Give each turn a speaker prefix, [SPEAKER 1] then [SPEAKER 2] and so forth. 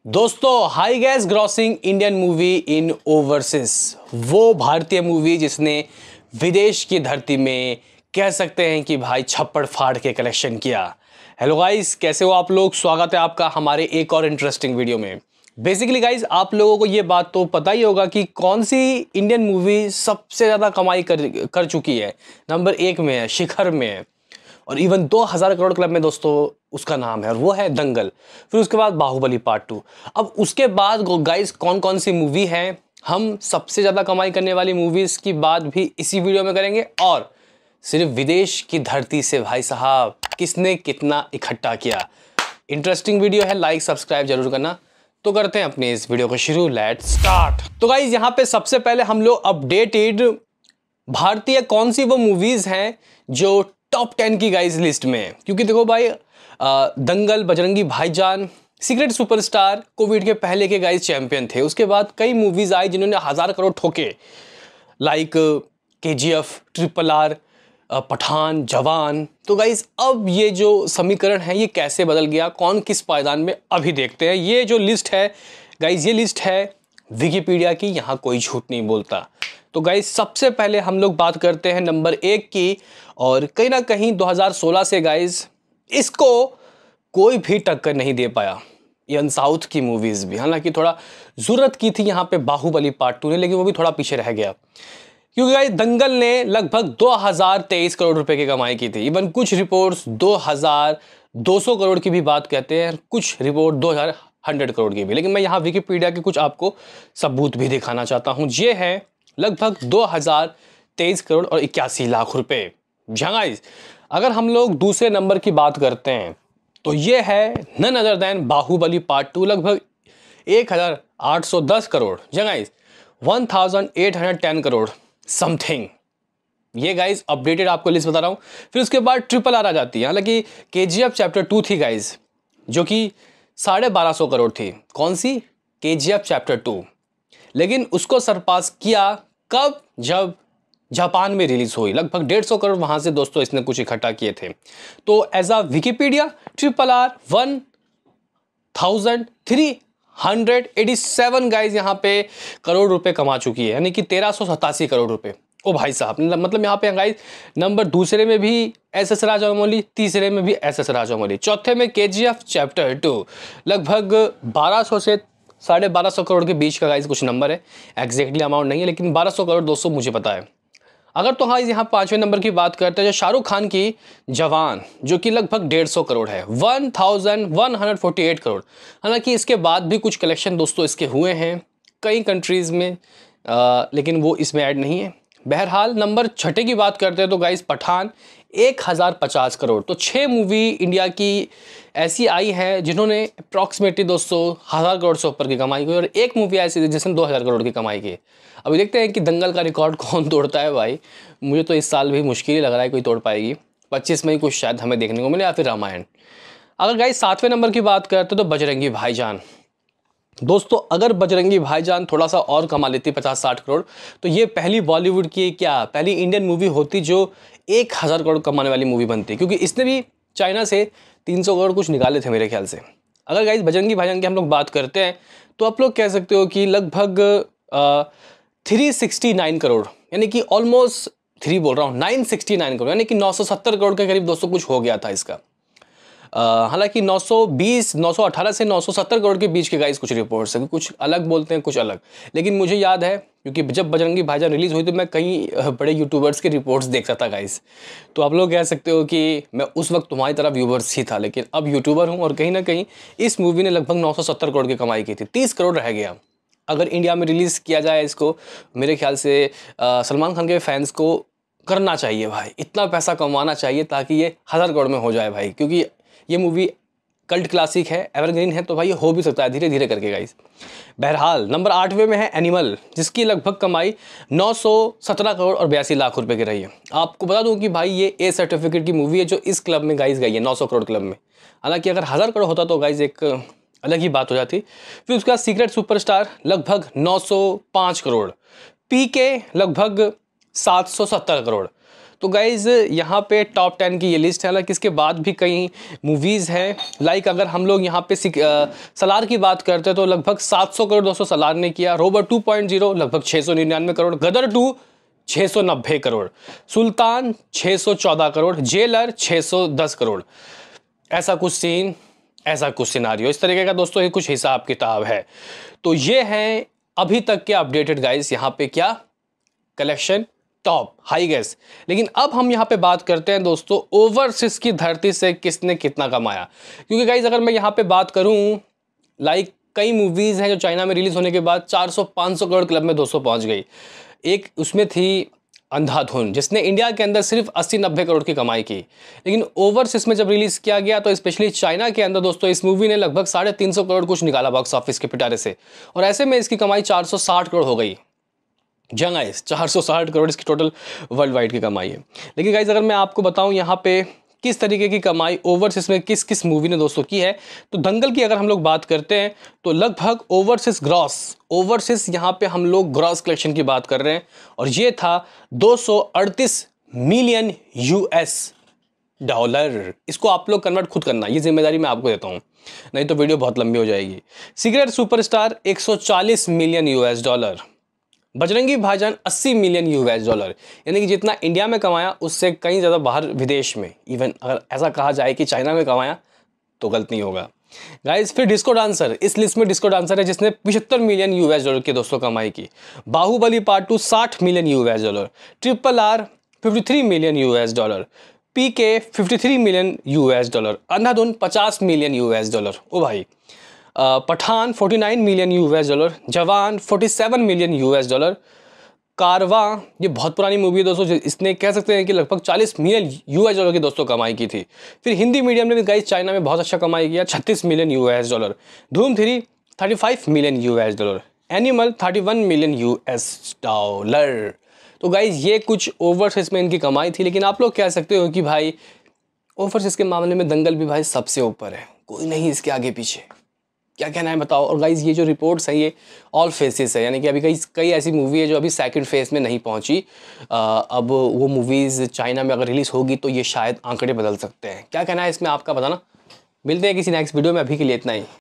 [SPEAKER 1] दोस्तों, high gas grossing Indian movie इन overseas, वो भारतीय मूवी जिसने विदेश की धरती में कह सकते हैं कि भाई छप्पड़ फाड़ के कलेक्शन किया। हेलो गाइस, कैसे हो आप लोग? स्वागत है आपका हमारे एक और इंटरेस्टिंग वीडियो में। बेसिकली गाइस, आप लोगों को ये बात तो पता ही होगा कि कौन सी इंडियन मूवी सबसे ज़्यादा कमाई कर चुकी है। नंबर 1 में है, शिखर में है और इवन 2000 करोड़ क्लब में दोस्तों उसका नाम है और वो है दंगल। फिर उसके बाद बाहुबली पार्ट 2। अब उसके बाद गाइस कौन कौन सी मूवी है, हम सबसे ज़्यादा कमाई करने वाली मूवीज़ की बात भी इसी वीडियो में करेंगे। और सिर्फ विदेश की धरती से भाई साहब किसने कितना इकट्ठा किया। इंटरेस्टिंग वीडियो है, लाइक सब्सक्राइब जरूर करना। तो करते हैं अपने इस वीडियो को शुरू, लेट्स स्टार्ट। तो गाइस यहाँ पे सबसे पहले हम लोग अपडेटेड भारतीय कौन सी वो मूवीज़ हैं जो टॉप 10 की गाइस लिस्ट में है। क्योंकि देखो भाई, दंगल, बजरंगी भाईजान, सीक्रेट सुपरस्टार कोविड के पहले के गाइस चैंपियन थे। उसके बाद कई मूवीज आई जिन्होंने 1000 करोड़ ठोके, लाइक KGF, RRR, पठान, जवान। तो गाइस अब ये जो समीकरण है ये कैसे बदल गया, कौन किस पायदान में, अभी देखते हैं। ये जो लिस्ट है गाइस, ये लिस्ट है विकिपीडिया की, यहाँ कोई झूठ नहीं बोलता। तो गाइस सबसे पहले हम लोग बात करते हैं नंबर 1 की। और कहीं ना कहीं 2016 से गाइस इसको कोई भी टक्कर नहीं दे पाया, इवन साउथ की मूवीज भी। हालांकि थोड़ा जरूरत की थी यहाँ पे बाहुबली पार्ट 2 ने, लेकिन वो भी थोड़ा पीछे रह गया। क्योंकि गाइस दंगल ने लगभग 2023 करोड़ रुपए की कमाई की थी। इवन कुछ रिपोर्ट्स 2200 करोड़ की भी बात कहते हैं, कुछ रिपोर्ट 2100 करोड़ की भी। लेकिन मैं यहाँ विकिपीडिया के कुछ आपको सबूत भी दिखाना चाहता हूँ। ये है लगभग 2023 करोड़ और 81 लाख रुपए। गाइस अगर हम लोग दूसरे नंबर की बात करते हैं तो ये है none other than Baahubali part 2, लगभग 1810 करोड़। Guys 1810 crore something. ये गाइस अपडेटेड आपको लिस्ट बता रहा हूं। फिर उसके बाद RRR आ जाती है। हालांकि KGF चैप्टर 2 थी गाइस, जो कि 1250 करोड़ थी। कौन सी? KGF chapter 2। लेकिन उसको सरपास किया कब? जब जापान में रिलीज हुई। लगभग 150 करोड़ वहां से दोस्तों इसने कुछ इकट्ठा किए थे। तो as a Wikipedia, RRR 1387 guys यहाँ पे करोड़ रुपए कमा चुकी है, यानी कि 1387 करोड़ रुपए। ओ भाई साहब, मतलब यहाँ पे गाइस नंबर दूसरे में भी SS राजामौली, तीसरे में भी SS राजामौली, चौथे में KGF चैप्टर 2। लगभग 1200 से 1250 करोड़ के बीच का गाइस कुछ नंबर है, एग्जैक्टली अमाउंट नहीं है, लेकिन 1200 करोड़ दोस्तों मुझे पता है। अगर तो हाँ यहाँ 5वें नंबर की बात करते हैं, जो शाहरुख खान की जवान, जो कि लगभग 150 करोड़ है, 1148 करोड़। हालांकि इसके बाद भी कुछ कलेक्शन दोस्तों इसके हुए हैं कई कंट्रीज में, लेकिन वो इसमें ऐड नहीं है। बहरहाल नंबर 6 की बात करते हैं तो गाइस पठान 1050 करोड़। तो 6 मूवी इंडिया की ऐसी आई है जिन्होंने अप्रॉक्सीमेटली दोस्तों 1000 करोड़ से ऊपर की कमाई की, और एक मूवी ऐसी थी जिसने 2000 करोड़ की कमाई की। अभी देखते हैं कि दंगल का रिकॉर्ड कौन तोड़ता है भाई। मुझे तो इस साल भी मुश्किल ही लग रहा है कोई तोड़ पाएगी। 25 मई को शायद हमें देखने को मिले, या फिर रामायण। अगर गाइस 7वें नंबर की बात करते तो बजरंगी भाईजान। दोस्तों अगर बजरंगी भाईजान थोड़ा सा और कमा लेती 50-60 करोड़, तो ये पहली बॉलीवुड की, क्या पहली इंडियन मूवी होती जो 1000 करोड़ कमाने वाली मूवी बनती। क्योंकि इसने भी चाइना से 300 करोड़ कुछ निकाले थे मेरे ख्याल से। अगर गाइस बजरंगी भाईजान की हम लोग बात करते हैं तो आप लोग कह सकते हो कि लगभग 369 करोड़, यानी कि ऑलमोस्ट 3 बोल रहा हूँ, 969 करोड़, यानी कि 970 करोड़ के करीब दोस्तों कुछ हो गया था इसका। हालांकि 918 से 970 करोड़ के बीच के गाइस कुछ रिपोर्ट्स हैं, कुछ अलग बोलते हैं कुछ अलग। लेकिन मुझे याद है क्योंकि जब बजरंगी भाईजान रिलीज हुई तो मैं कई बड़े यूट्यूबर्स के रिपोर्ट्स देख रहा था गाइस। तो आप लोग कह सकते हो कि मैं उस वक्त तुम्हारी तरह व्यूवर्स ही था, लेकिन अब यूट्यूबर हूँ। और कहीं ना कहीं इस मूवी ने लगभग 970 करोड़ की कमाई की थी, 30 करोड़ रह गया। अगर इंडिया में रिलीज़ किया जाए इसको, मेरे ख्याल से सलमान खान के फैंस को करना चाहिए भाई, इतना पैसा कमाना चाहिए ताकि ये 1000 करोड़ में हो जाए भाई। क्योंकि ये मूवी कल्ट क्लासिक है, एवरग्रीन है, तो भाई ये हो भी सकता है धीरे धीरे करके गाइस। बहरहाल नंबर 8वें में है एनिमल, जिसकी लगभग कमाई 917 करोड़ और 82 लाख रुपए की रही है। आपको बता दूं कि भाई ये A सर्टिफिकेट की मूवी है जो इस क्लब में गाइस गई है, 900 करोड़ क्लब में। हालांकि अगर 1000 करोड़ होता तो गाइस एक अलग ही बात हो जाती। फिर उसका सीक्रेट सुपरस्टार लगभग 905 करोड़, PK लगभग 770 करोड़। तो गाइज यहाँ पे टॉप 10 की ये लिस्ट है, हालांकि इसके बाद भी कई मूवीज़ हैं। लाइक अगर हम लोग यहाँ पे सलार की बात करते हैं तो लगभग 700 करोड़ दोस्तों सलार ने किया। रोबर 2.0 लगभग 699 करोड़, गदर 2 690 करोड़, सुल्तान 614 करोड़, जेलर 610 करोड़। ऐसा कुछ सीन, ऐसा कुछ सिनारियो, इस तरीके का दोस्तों ये कुछ हिसाब किताब है। तो ये हैं अभी तक के अपडेटेड गाइस यहाँ पे क्या कलेक्शन टॉप हाई गैस। लेकिन अब हम यहाँ पे बात करते हैं दोस्तों ओवरसीज की धरती से किसने कितना कमाया। क्योंकि गाइस अगर मैं यहाँ पे बात करूँ, लाइक कई मूवीज़ हैं जो चाइना में रिलीज़ होने के बाद 400-500 करोड़ क्लब में 200 पहुँच गई। एक उसमें थी अंधाधुन जिसने इंडिया के अंदर सिर्फ 80-90 करोड़ की कमाई की। लेकिन ओवरसीज में जब रिलीज़ किया गया तो स्पेशली चाइना के अंदर दोस्तों इस मूवी ने लगभग 350 करोड़ कुछ निकाला बॉक्स ऑफिस के पिटारे से, और ऐसे में इसकी कमाई 460 करोड़ हो गई। जंग आइस 460 करोड़ इसकी टोटल वर्ल्ड वाइड की कमाई है। लेकिन गाइज अगर मैं आपको बताऊं यहाँ पे किस तरीके की कमाई ओवरसीज में किस किस मूवी ने दोस्तों की है, तो दंगल की अगर हम लोग बात करते हैं तो लगभग ओवरसीज यहाँ पे हम लोग ग्रॉस कलेक्शन की बात कर रहे हैं, और ये था 238 मिलियन यूएस डॉलर। इसको आप लोग कन्वर्ट खुद करना, ये जिम्मेदारी मैं आपको देता हूँ, नहीं तो वीडियो बहुत लंबी हो जाएगी। Cigarette superstar 140 million US dollar, Bajrangi भाईजान 80 मिलियन यूएस डॉलर, यानी कि जितना इंडिया में कमाया उससे कहीं ज़्यादा बाहर विदेश में, इवन अगर ऐसा कहा जाए कि चाइना में कमाया तो गलत नहीं होगा गाइस। फिर डिस्को डांसर, इस लिस्ट में डिस्को डांसर है जिसने 75 मिलियन यूएस डॉलर की दोस्तों कमाई की। Baahubali part 2 60 million US dollar, RRR 53 million US dollar, PK 53 million US dollar, Andhadhun 50 million US dollar. ओ भाई, पठान 49 मिलियन यूएस डॉलर, जवान 47 मिलियन यूएस डॉलर, कारवा ये बहुत पुरानी मूवी है दोस्तों, इसने कह सकते हैं कि लगभग 40 मिलियन यूएस डॉलर की दोस्तों कमाई की थी। फिर हिंदी मीडियम ने भी गाइस चाइना में बहुत अच्छा कमाई किया, 36 मिलियन यूएस डॉलर। धूम 3 35 million US dollar, animal 31 million US dollar. तो गाइज ये कुछ ओवरसीज में इनकी कमाई थी। लेकिन आप लोग कह सकते हो कि भाई ओवरसीज के मामले में दंगल भी भाई सबसे ऊपर है, कोई नहीं इसके आगे पीछे। क्या कहना है बताओ। और गाइज ये जो रिपोर्ट्स हैं ये ऑल फेसेस है, यानी कि अभी कई ऐसी मूवी है जो अभी सेकंड फेज में नहीं पहुंची। अब वो मूवीज़ चाइना में अगर रिलीज़ होगी तो ये शायद आंकड़े बदल सकते हैं। क्या कहना है इसमें आपका बताना। मिलते हैं किसी नेक्स्ट वीडियो में, अभी के लिए इतना ही।